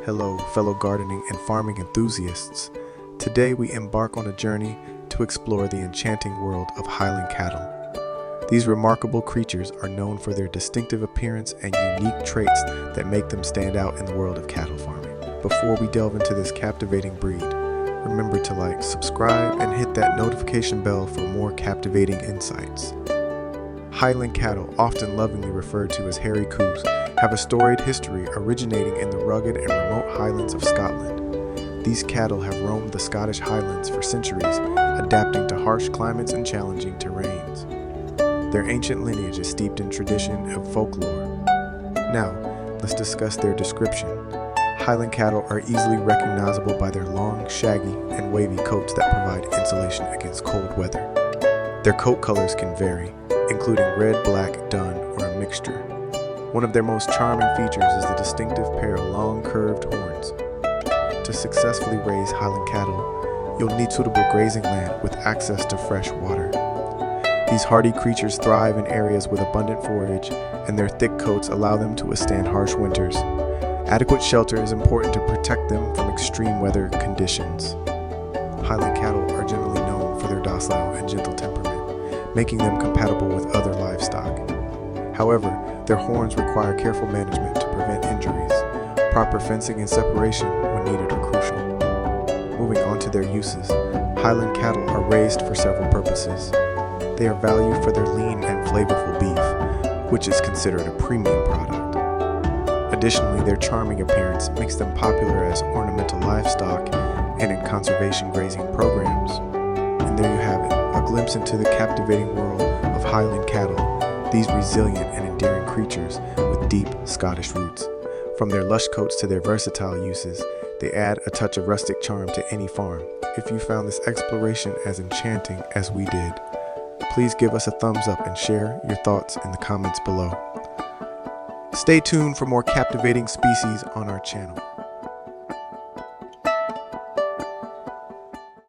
Hello, fellow gardening and farming enthusiasts. Today we embark on a journey to explore the enchanting world of Highland cattle. These remarkable creatures are known for their distinctive appearance and unique traits that make them stand out in the world of cattle farming. Before we delve into this captivating breed, remember to like, subscribe, and hit that notification bell for more captivating insights. Highland cattle, often lovingly referred to as hairy coos, have a storied history originating in the rugged and remote highlands of Scotland. These cattle have roamed the Scottish Highlands for centuries, adapting to harsh climates and challenging terrains. Their ancient lineage is steeped in tradition and folklore. Now, let's discuss their description. Highland cattle are easily recognizable by their long, shaggy, and wavy coats that provide insulation against cold weather. Their coat colors can vary, including red, black, dun, or a mixture. One of their most charming features is the distinctive pair of long, curved horns. To successfully raise Highland cattle, you'll need suitable grazing land with access to fresh water. These hardy creatures thrive in areas with abundant forage, and their thick coats allow them to withstand harsh winters. Adequate shelter is important to protect them from extreme weather conditions. Highland cattle are generally known for their docile and gentle temperament, making them compatible with other livestock. However, their horns require careful management to prevent injuries. Proper fencing and separation when needed are crucial. Moving on to their uses, Highland cattle are raised for several purposes. They are valued for their lean and flavorful beef, which is considered a premium product. Additionally, their charming appearance makes them popular as ornamental livestock and in conservation grazing programs. And there you have it, a glimpse into the captivating world of Highland cattle, these resilient and endearing creatures with deep Scottish roots. From their lush coats to their versatile uses, they add a touch of rustic charm to any farm. If you found this exploration as enchanting as we did, please give us a thumbs up and share your thoughts in the comments below. Stay tuned for more captivating species on our channel.